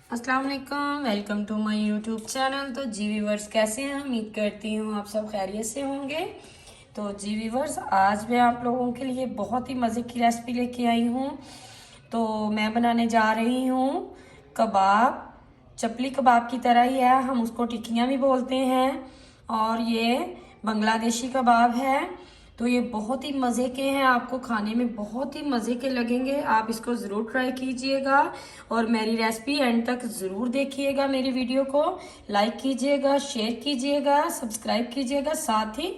अस्सलाम वालेकुम, welcome to my YouTube channel. तो जी व्यूवर्स, कैसे हैं? उम्मीद करती हूँ आप सब खैरियत से होंगे। तो जी व्यूवर्स, आज मैं आप लोगों के लिए बहुत ही मज़े की रेसिपी लेके आई हूँ। तो मैं बनाने जा रही हूँ कबाब। चपली कबाब की तरह ही है, हम उसको टिक्कियाँ भी बोलते हैं। और ये बांग्लादेशी कबाब है। तो ये बहुत ही मज़े के हैं, आपको खाने में बहुत ही मज़े के लगेंगे। आप इसको ज़रूर ट्राई कीजिएगा और मेरी रेसिपी एंड तक ज़रूर देखिएगा। मेरी वीडियो को लाइक कीजिएगा, शेयर कीजिएगा, सब्सक्राइब कीजिएगा, साथ ही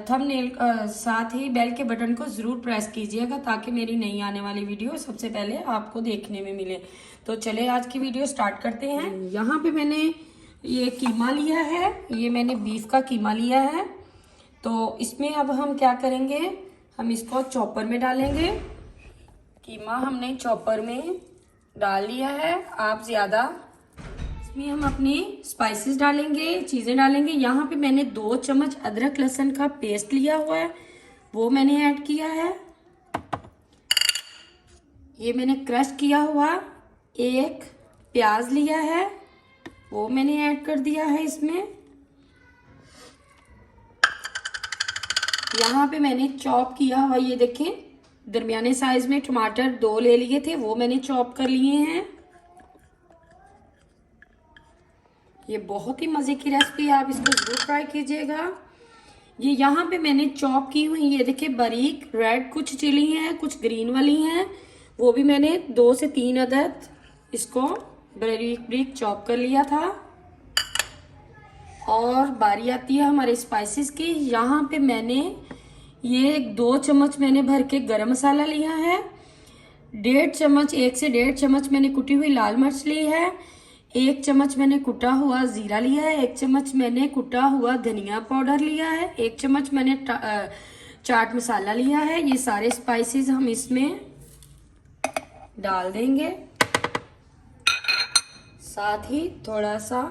थंबनेल साथ ही बेल के बटन को ज़रूर प्रेस कीजिएगा ताकि मेरी नई आने वाली वीडियो सबसे पहले आपको देखने में मिले। तो चले आज की वीडियो स्टार्ट करते हैं। यहाँ पे मैंने ये कीमा लिया है, ये मैंने बीफ का कीमा लिया है। तो इसमें अब हम क्या करेंगे, हम इसको चॉपर में डालेंगे। कीमा हमने चॉपर में डाल लिया है। आप ज़्यादा इसमें हम अपनी स्पाइसेस डालेंगे, चीज़ें डालेंगे। यहाँ पे मैंने 2 चम्मच अदरक लहसुन का पेस्ट लिया हुआ है, वो मैंने ऐड किया है। ये मैंने क्रश किया हुआ 1 प्याज लिया है, वो मैंने ऐड कर दिया है इसमें। यहाँ पे मैंने चॉप किया हुआ, ये देखें, दरमियाने साइज में टमाटर 2 ले लिए थे, वो मैंने चॉप कर लिए हैं। ये बहुत ही मज़े की रेसिपी है, आप इसको जरूर ट्राई कीजिएगा। ये यहाँ पे मैंने चॉप की हुई, ये देखिए, बारीक रेड कुछ चिली हैं, कुछ ग्रीन वाली हैं, वो भी मैंने 2 से 3 अदद इसको बारीक बारीक चॉप कर लिया था। और बारी आती है हमारे स्पाइसेस की। यहाँ पे मैंने ये 2 चम्मच मैंने भर के गरम मसाला लिया है, 1 से 1.5 चम्मच मैंने कुटी हुई लाल मिर्च ली है, 1 चम्मच मैंने कुटा हुआ जीरा लिया है, 1 चम्मच मैंने कुटा हुआ धनिया पाउडर लिया है, 1 चम्मच मैंने चाट मसाला लिया है। ये सारे स्पाइसेस हम इसमें डाल देंगे। साथ ही थोड़ा सा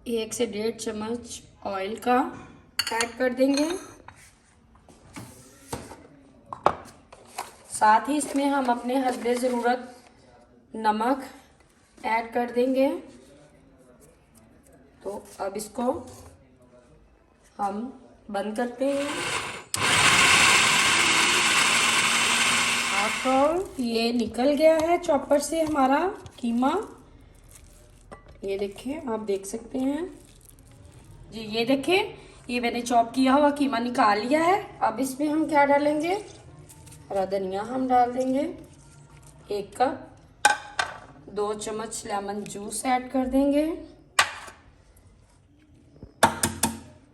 1 से 1.5 चम्मच ऑयल का ऐड कर देंगे। साथ ही इसमें हम अपने हस्बे ज़रूरत नमक ऐड कर देंगे। तो अब इसको हम बंद करते हैं। आफ्टर ये निकल गया है चॉपर से हमारा कीमा, ये देखें, आप देख सकते हैं जी, ये देखें, ये मैंने चॉप किया हुआ कीमा निकाल लिया है। अब इसमें हम क्या डालेंगे, हरा धनिया हम डाल देंगे 1 कप, 2 चम्मच लेमन जूस ऐड कर देंगे,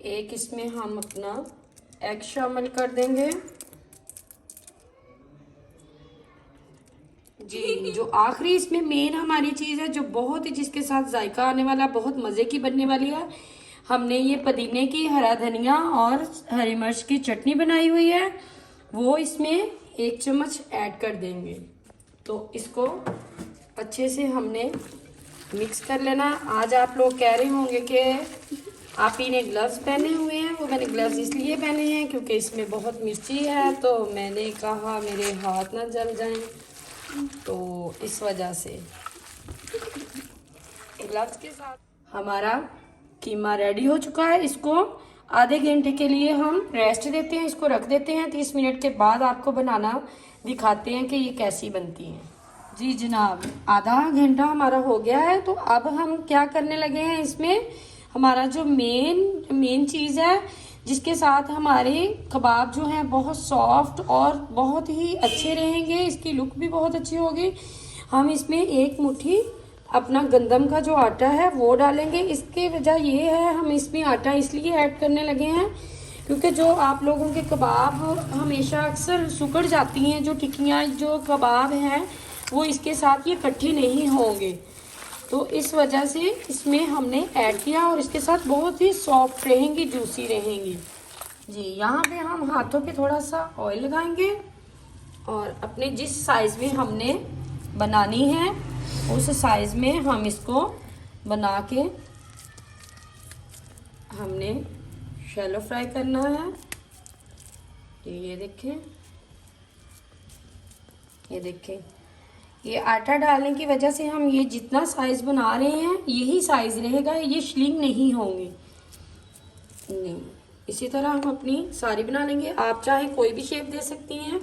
1 इसमें हम अपना एग शामिल कर देंगे जी। जो आखिरी इसमें मेन हमारी चीज़ है, जो बहुत ही जिसके साथ जायका आने वाला, बहुत मज़े की बनने वाली है, हमने ये पुदीने की, हरा धनिया और हरी मिर्च की चटनी बनाई हुई है, वो इसमें 1 चम्मच ऐड कर देंगे। तो इसको अच्छे से हमने मिक्स कर लेना। आज आप लोग कह रहे होंगे कि आप ही ने ग्लव्स पहने हुए हैं, वो मैंने ग्लव्स इसलिए पहने हैं क्योंकि इसमें बहुत मिर्ची है, तो मैंने कहा मेरे हाथ ना जल जाएं, तो इस वजह से ग्लव्स के साथ हमारा कीमा रेडी हो चुका है। इसको आधे घंटे के लिए हम रेस्ट देते हैं, इसको रख देते हैं। 30 मिनट के बाद आपको बनाना दिखाते हैं कि ये कैसी बनती है। जी जनाब, आधा घंटा हमारा हो गया है। तो अब हम क्या करने लगे हैं, इसमें हमारा जो मेन चीज़ है, जिसके साथ हमारे कबाब जो हैं बहुत सॉफ्ट और बहुत ही अच्छे रहेंगे, इसकी लुक भी बहुत अच्छी होगी। हम इसमें 1 मुट्ठी अपना गंदम का जो आटा है वो डालेंगे। इसकी वजह ये है, हम इसमें आटा इसलिए ऐड करने लगे हैं क्योंकि जो आप लोगों के कबाब हमेशा अक्सर सुकड़ जाती हैं, जो टिक्कियाँ जो कबाब हैं वो इसके साथ ये इकट्ठे नहीं होंगे, तो इस वजह से इसमें हमने ऐड किया और इसके साथ बहुत ही सॉफ्ट रहेंगी, जूसी रहेंगी जी। यहाँ पे हम हाथों पे थोड़ा सा ऑयल लगाएंगे और अपने जिस साइज़ में हमने बनानी है उस साइज़ में हम इसको बना के हमने शैलो फ्राई करना है। ये देखें, ये देखें, ये आटा डालने की वजह से हम ये जितना साइज बना रहे हैं यही साइज रहेगा, ये श्लिंग नहीं होंगे। नहीं, इसी तरह हम अपनी सारी बना लेंगे। आप चाहे कोई भी शेप दे सकती हैं,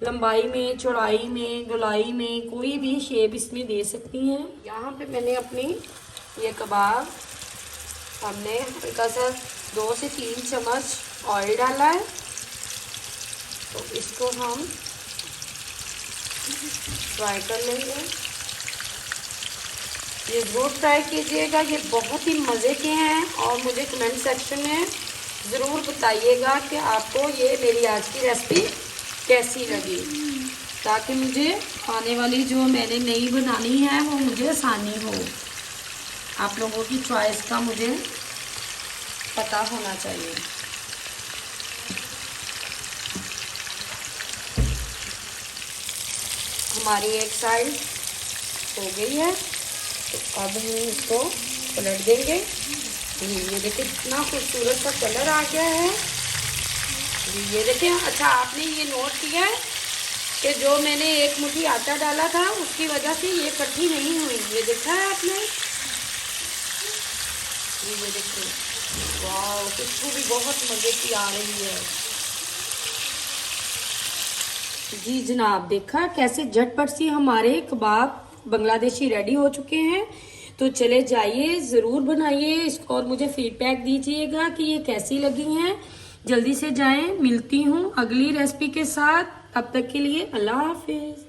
लंबाई में, चौड़ाई में, गोलाई में, कोई भी शेप इसमें दे सकती हैं। यहाँ पे मैंने अपनी ये कबाब, हमने हल्का सा 2 से 3 चम्मच ऑयल डाला है, तो इसको हम फ्राई कर लेंगे। ये ज़रूर ट्राई कीजिएगा, ये बहुत ही मज़े के हैं और मुझे कमेंट सेक्शन में ज़रूर बताइएगा कि आपको ये मेरी आज की रेसिपी कैसी लगी, ताकि मुझे आने वाली जो मैंने नई बनानी है वो मुझे आसानी हो। आप लोगों की चॉइस का मुझे पता होना चाहिए। हमारी एक साइड हो गई है, तो अब हम इसको पलट देंगे। ये देखिए कितना खूबसूरत सा कलर आ गया है। ये देखिए, अच्छा आपने ये नोट किया है कि जो मैंने 1 मुट्ठी आटा डाला था उसकी वजह से ये इकट्ठी नहीं हुई, ये देखा है आपने? ये देखिए, वाह, खुशबू भी बहुत मज़े की आ रही है। जी जनाब, देखा कैसे झटपट सी हमारे कबाब बांग्लादेशी रेडी हो चुके हैं। तो चले जाइए, ज़रूर बनाइए इसको और मुझे फीडबैक दीजिएगा कि ये कैसी लगी हैं। जल्दी से जाएं, मिलती हूँ अगली रेसिपी के साथ। तब तक के लिए अल्लाह हाफिज़।